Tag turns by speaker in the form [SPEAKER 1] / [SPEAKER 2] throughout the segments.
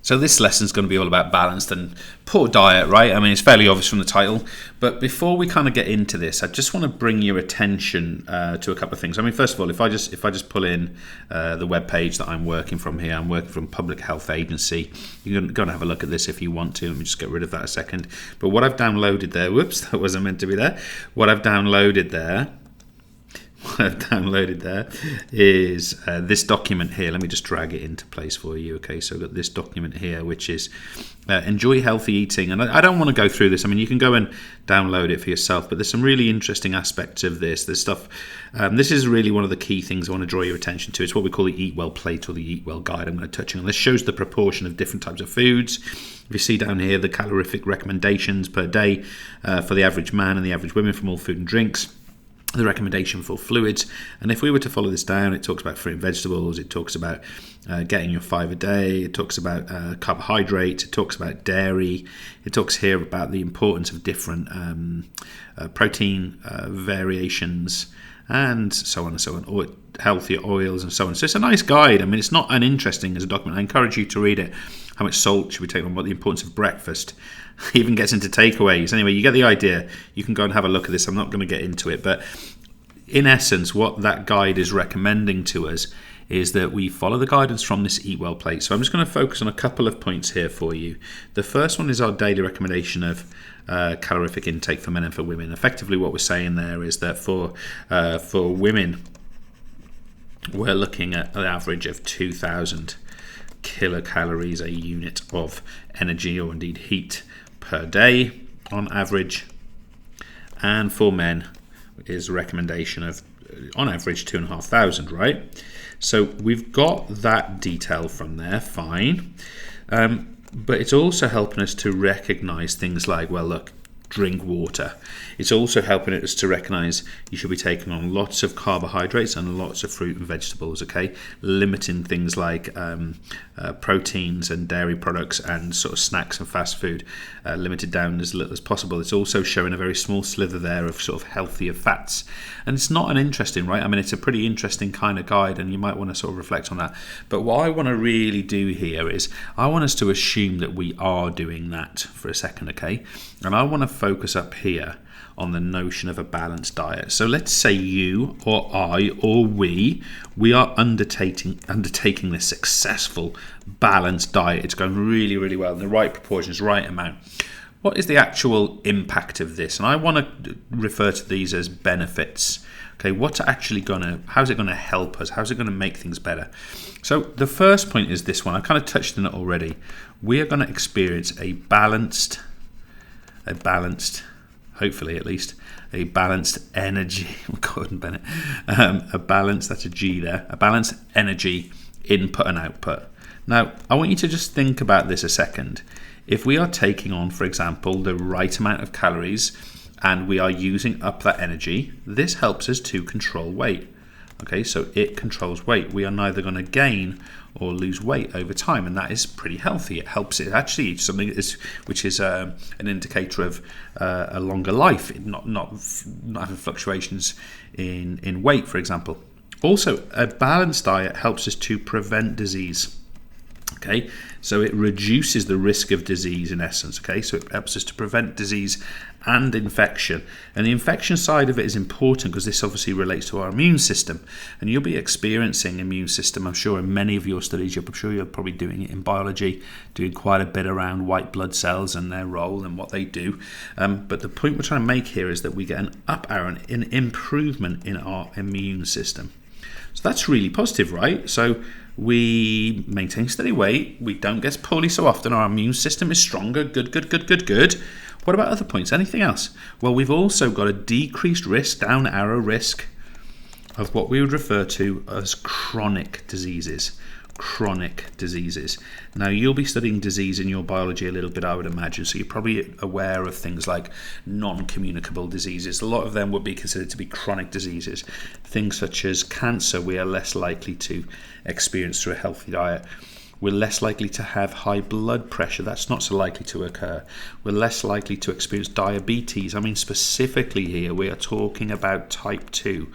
[SPEAKER 1] So this lesson is going to be all about balanced and poor diet, right? I mean, it's fairly obvious from the title. But before we kind of get into this, I just want to bring your attention to a couple of things. I mean, first of all, if I just pull in the web page that I'm working from here, I'm working from Public Health Agency. You can go and have a look at this if you want to. Let me just get rid of that a second. But what I've downloaded there, whoops, that wasn't meant to be there. What I've downloaded there is this document here. Let me just drag it into place for you. Okay, so I've got this document here, which is Enjoy Healthy Eating. And I don't want to go through this. I mean, you can go and download it for yourself, but there's some really interesting aspects of this. There's stuff, this is really one of the key things I want to draw your attention to. It's what we call the Eat Well plate or the Eat Well guide. I'm going to touch on. This shows the proportion of different types of foods. If you see down here, the calorific recommendations per day for the average man and the average woman from all food and drinks. The recommendation for fluids, and if we were to follow this down, it talks about fruit and vegetables, it talks about getting your 5 a day, it talks about carbohydrates, it talks about dairy, it talks here about the importance of different protein variations, and so on and so on, or healthier oils and so on. So it's a nice guide. I mean, it's not uninteresting as a document. I encourage you to read it. How much salt should we take on? What the importance of breakfast? Even gets into takeaways. Anyway, you get the idea. You can go and have a look at this. I'm not going to get into it, but in essence, what that guide is recommending to us is that we follow the guidance from this Eat Well plate. So I'm just going to focus on a couple of points here for you. The first one is our daily recommendation of calorific intake for men and for women. Effectively, what we're saying there is that for women, we're looking at an average of 2,000 kilocalories a unit of energy or indeed heat per day on average, and for men is a recommendation of on average 2,500, right? So we've got that detail from there, fine, but it's also helping us to recognize things like, well, look, drink water. It's also helping us to recognize you should be taking on lots of carbohydrates and lots of fruit and vegetables, okay? Limiting things like proteins and dairy products and sort of snacks and fast food, limited down as little as possible. It's also showing a very small slither there of sort of healthier fats. And it's not uninteresting, right? I mean, it's a pretty interesting kind of guide, and you might want to sort of reflect on that. But what I want to really do here is I want us to assume that we are doing that for a second, okay? And I want to focus up here on the notion of a balanced diet. So let's say you or I or we are undertaking this successful balanced diet. It's going really, really well in the right proportions, right amount. What is the actual impact of this? And I want to refer to these as benefits. Okay, how's it going to help us? How's it going to make things better? So the first point is this one. I kind of touched on it already. We are going to experience a balanced, hopefully at least, a balanced energy, Gordon Bennett, a balance, that's a G there, a balanced energy input and output. Now, I want you to just think about this a second. If we are taking on, for example, the right amount of calories and we are using up that energy, this helps us to control weight. Okay, so it controls weight. We are neither going to gain or lose weight over time, and that is pretty healthy. It helps. It actually something which is an indicator of a longer life, not having fluctuations in weight, for example. Also, a balanced diet helps us to prevent disease. Okay, so it reduces the risk of disease in essence. Okay, so it helps us to prevent disease and infection. And the infection side of it is important because this obviously relates to our immune system. And you'll be experiencing immune system, I'm sure, in many of your studies. I'm sure you're probably doing it in biology, doing quite a bit around white blood cells and their role and what they do. But the point we're trying to make here is that we get an up arrow, an improvement in our immune system. So that's really positive, right? So we maintain steady weight, we don't get poorly so often, our immune system is stronger, good. What about other points? Anything else? Well, we've also got a decreased risk, down arrow risk, of what we would refer to as chronic diseases. Now, you'll be studying disease in your biology a little bit, I would imagine, so you're probably aware of things like non-communicable diseases. A lot of them would be considered to be chronic diseases. Things such as cancer we are less likely to experience through a healthy diet. We're less likely to have high blood pressure. That's not so likely to occur. We're less likely to experience diabetes. I mean, specifically here, we are talking about type 2.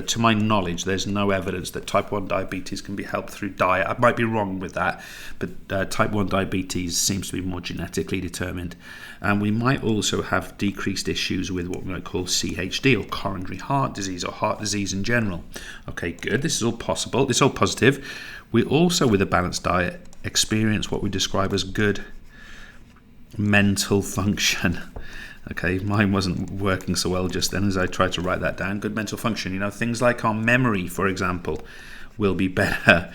[SPEAKER 1] To my knowledge, there's no evidence that type 1 diabetes can be helped through diet. I might be wrong with that, but type 1 diabetes seems to be more genetically determined. And we might also have decreased issues with what we might call CHD, or coronary heart disease, or heart disease in general. Okay, good. This is all possible. This is all positive. We also, with a balanced diet, experience what we describe as good mental function. Okay, mine wasn't working so well just then as I tried to write that down. Good mental function, things like our memory, for example, will be better.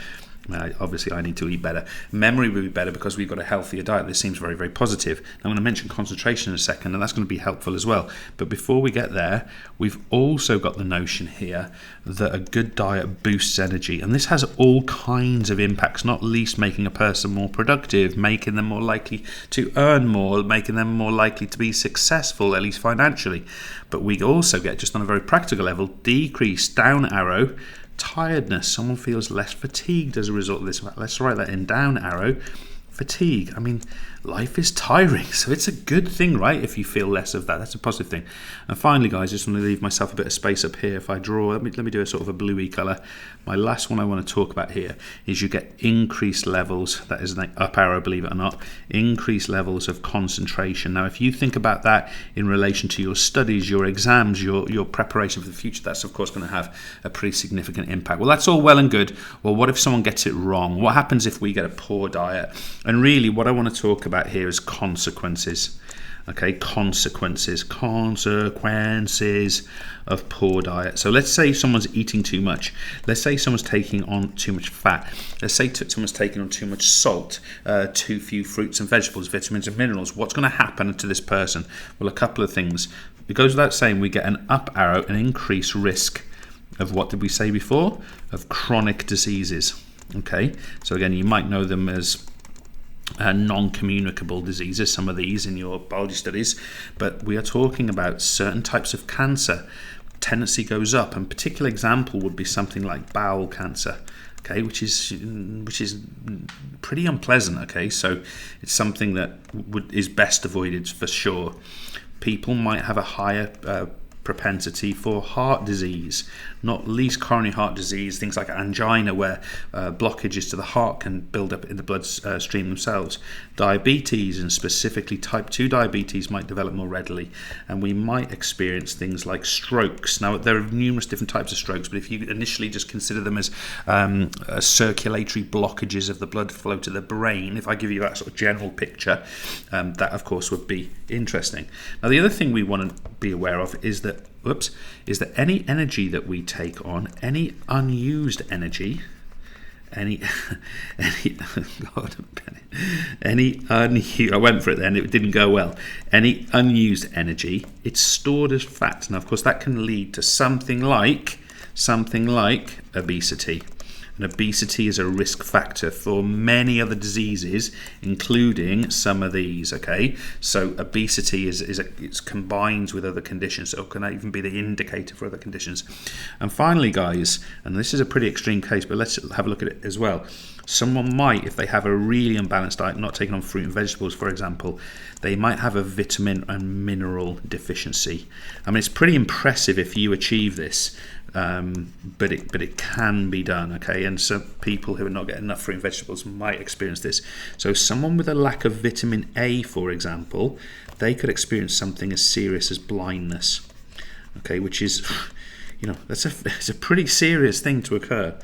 [SPEAKER 1] Obviously, I need to eat better. Memory will be better because we've got a healthier diet. This seems very, very positive. I'm going to mention concentration in a second, and that's going to be helpful as well. But before we get there, we've also got the notion here that a good diet boosts energy. And this has all kinds of impacts, not least making a person more productive, making them more likely to earn more, making them more likely to be successful, at least financially. But we also get, just on a very practical level, decreased down arrow tiredness. Someone feels less fatigued as a result of this. Let's write that in, down arrow, fatigue. I mean, life is tiring, so it's a good thing, right? If you feel less of that, that's a positive thing. And finally, guys, just want to leave myself a bit of space up here. If I draw, let me do a sort of a bluey colour. My last one I want to talk about here is you get increased levels, that is an up arrow, believe it or not, increased levels of concentration. Now, if you think about that in relation to your studies, your exams, your preparation for the future, that's of course going to have a pretty significant impact. Well, that's all well and good. Well, what if someone gets it wrong? What happens if we get a poor diet? And really, what I want to talk about here is consequences. Okay, consequences of poor diet. So let's say someone's eating too much. Let's say someone's taking on too much fat. Let's say someone's taking on too much salt, too few fruits and vegetables, vitamins and minerals. What's going to happen to this person? Well, a couple of things. It goes without saying, we get an up arrow, an increased risk of, what did we say before? Of chronic diseases. Okay, so again, you might know them as non-communicable diseases, some of these in your biology studies, but we are talking about certain types of cancer. Tendency goes up, and a particular example would be something like bowel cancer, okay, which is pretty unpleasant. Okay, so it's something that is best avoided for sure. People might have a higher propensity for heart disease, not least coronary heart disease, things like angina, where blockages to the heart can build up in the blood stream themselves. Diabetes, and specifically type 2 diabetes, might develop more readily, and we might experience things like strokes. Now, there are numerous different types of strokes, but if you initially just consider them as circulatory blockages of the blood flow to the brain, if I give you that sort of general picture, that of course would be interesting. Now, the other thing we want to be aware of is that any energy that we take on, any unused energy, I went for it then, it didn't go well. Any unused energy, it's stored as fat. Now, of course, that can lead to something like obesity. And obesity is a risk factor for many other diseases, including some of these. Okay, so obesity it's combines with other conditions, so it can even be the indicator for other conditions. And finally, guys, and this is a pretty extreme case, but let's have a look at it as well. Someone might, if they have a really unbalanced diet, not taking on fruit and vegetables, for example, they might have a vitamin and mineral deficiency. I mean, it's pretty impressive if you achieve this. But it can be done, okay? And so people who are not getting enough fruit and vegetables might experience this. So someone with a lack of vitamin A, for example, they could experience something as serious as blindness, okay? Which is, it's a pretty serious thing to occur.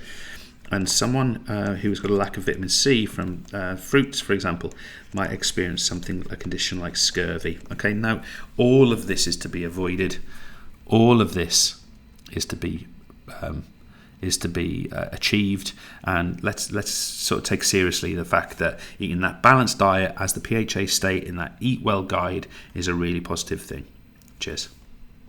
[SPEAKER 1] And someone who's got a lack of vitamin C from fruits, for example, might experience a condition like scurvy. Okay, now all of this is to be avoided. All of this is to be achieved, and let's sort of take seriously the fact that eating that balanced diet, as the PHA state in that Eat Well guide, is a really positive thing. Cheers.